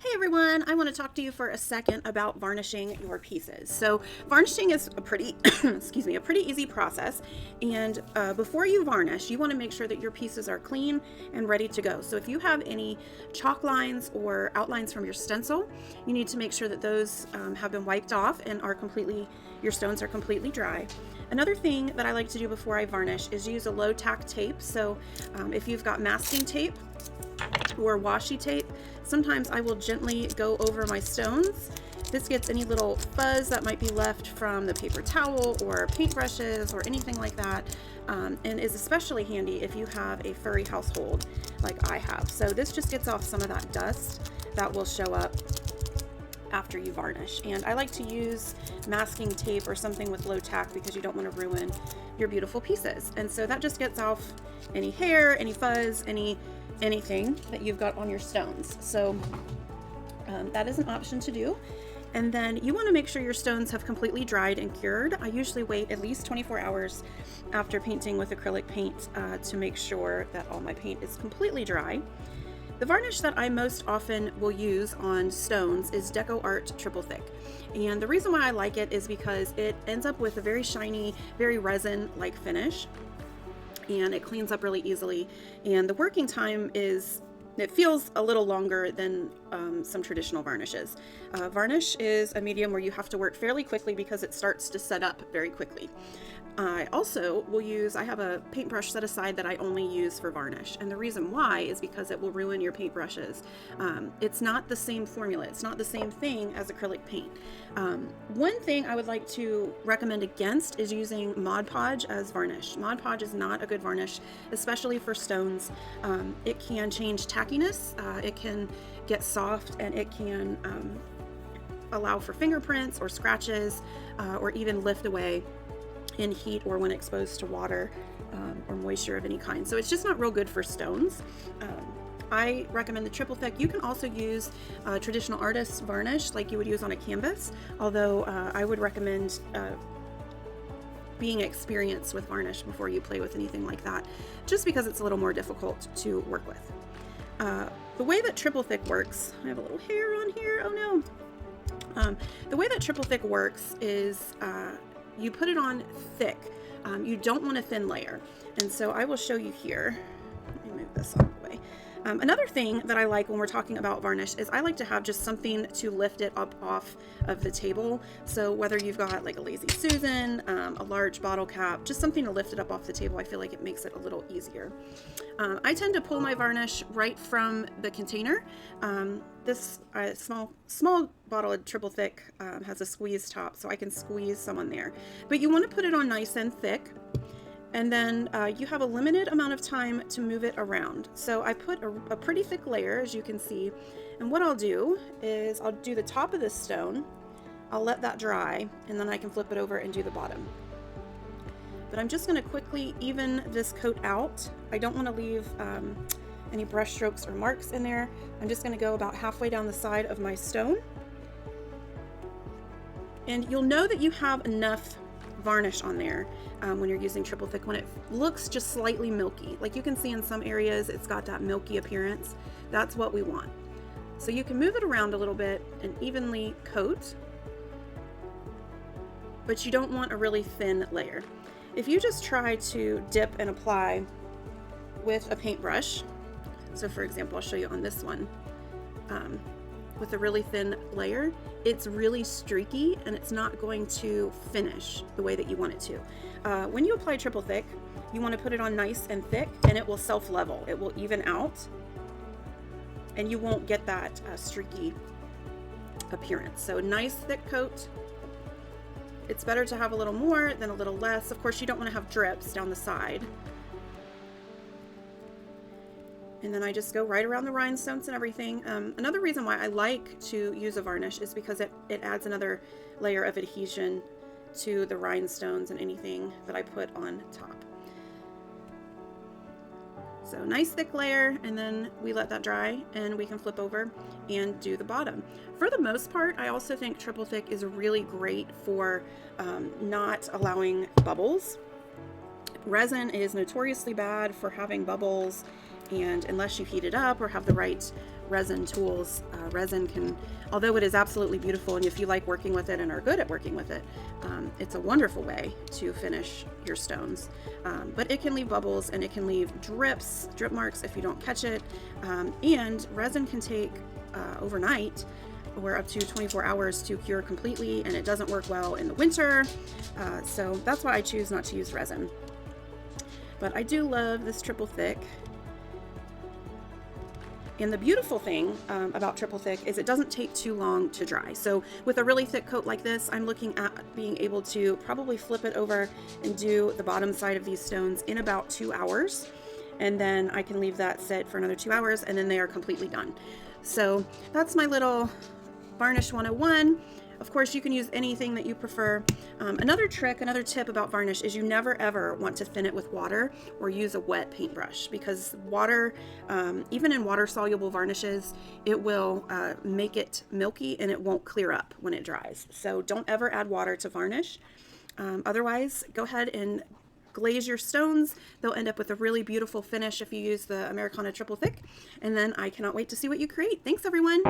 Hey everyone, I want to talk to you for a second about varnishing your pieces. So varnishing is a pretty, a pretty easy process. And before you varnish, you want to make sure that your pieces are clean and ready to go. So if you have any chalk lines or outlines from your stencil, you need to make sure that those have been wiped off and your stones are completely dry. Another thing that I like to do before I varnish is use a low tack tape. So if you've got masking tape or washi tape, sometimes I will gently go over my stones. This gets any little fuzz that might be left from the paper towel or paintbrushes or anything like that, and is especially handy if you have a furry household like I have. So this just gets off some of that dust that will show up after you varnish. And I like to use masking tape or something with low tack because you don't want to ruin your beautiful pieces. And so that just gets off any hair, any fuzz, anything that you've got on your stones. So that is an option to do. And then you want to make sure your stones have completely dried and cured. I usually wait at least 24 hours after painting with acrylic paint to make sure that all my paint is completely dry. The varnish that I most often will use on stones is Decoart Triple Thick. And the reason why I like it is because it ends up with a very shiny, very resin-like finish, and it cleans up really easily. And the working time it feels a little longer than some traditional varnishes. Varnish is a medium where you have to work fairly quickly because it starts to set up very quickly. I also will I have a paintbrush set aside that I only use for varnish. And the reason why is because it will ruin your paintbrushes. It's not the same formula. It's not the same thing as acrylic paint. One thing I would like to recommend against is using Mod Podge as varnish. Mod Podge is not a good varnish, especially for stones. It can change tackiness. It can get soft, and it can allow for fingerprints or scratches, or even lift away in heat or when exposed to water or moisture of any kind. So it's just not real good for stones. I recommend the Triple Thick. You can also use traditional Artiste varnish like you would use on a canvas, although I would recommend being experienced with varnish before you play with anything like that, just because it's a little more difficult to work with. The way that Triple Thick works, I have a little hair on here, oh no. The way that Triple Thick works is you put it on thick. You don't want a thin layer. And so I will show you here. Let me move this out of the way. Another thing that I like when we're talking about varnish is I like to have just something to lift it up off of the table. So whether you've got like a Lazy Susan, a large bottle cap, just something to lift it up off the table, I feel like it makes it a little easier. I tend to pull my varnish right from the container. This small bottle of Triple Thick has a squeeze top, so I can squeeze some on there. But you want to put it on nice and thick. And then you have a limited amount of time to move it around. So I put a pretty thick layer, as you can see. And what I'll do is I'll do the top of this stone. I'll let that dry, and then I can flip it over and do the bottom. But I'm just going to quickly even this coat out. I don't want to leave any brush strokes or marks in there. I'm just going to go about halfway down the side of my stone. And you'll know that you have enough varnish on there when you're using Triple Thick, when it looks just slightly milky. Like you can see in some areas it's got that milky appearance. That's what we want. So you can move it around a little bit and evenly coat, but you don't want a really thin layer. If you just try to dip and apply with a paintbrush, so for example, I'll show you on this one, with a really thin layer, it's really streaky and it's not going to finish the way that you want it to. When you apply Triple Thick, you want to put it on nice and thick, and it will self-level. It will even out, and you won't get that streaky appearance. So nice thick coat. It's better to have a little more than a little less. Of course, you don't want to have drips down the side. And then I just go right around the rhinestones and everything. Another reason why I like to use a varnish is because it adds another layer of adhesion to the rhinestones and anything that I put on top. So nice thick layer, and then we let that dry and we can flip over and do the bottom. For the most part, I also think Triple Thick is really great for not allowing bubbles. Resin is notoriously bad for having bubbles, and unless you heat it up or have the right resin tools. Resin can, although it is absolutely beautiful, and if you like working with it and are good at working with it, it's a wonderful way to finish your stones. But it can leave bubbles and it can leave drip marks if you don't catch it. And resin can take overnight or up to 24 hours to cure completely, and it doesn't work well in the winter. So that's why I choose not to use resin. But I do love this triple thick. And the beautiful thing about triple thick is it doesn't take too long to dry. So with a really thick coat like this, I'm looking at being able to probably flip it over and do the bottom side of these stones in about 2 hours. And then I can leave that sit for another 2 hours, and then they are completely done. So that's my little Varnish 101. Of course, you can use anything that you prefer. Another tip about varnish is you never ever want to thin it with water or use a wet paintbrush, because water, even in water-soluble varnishes, it will make it milky and it won't clear up when it dries. So don't ever add water to varnish. Otherwise, go ahead and glaze your stones. They'll end up with a really beautiful finish if you use the Americana Triple Thick. And then I cannot wait to see what you create. Thanks, everyone.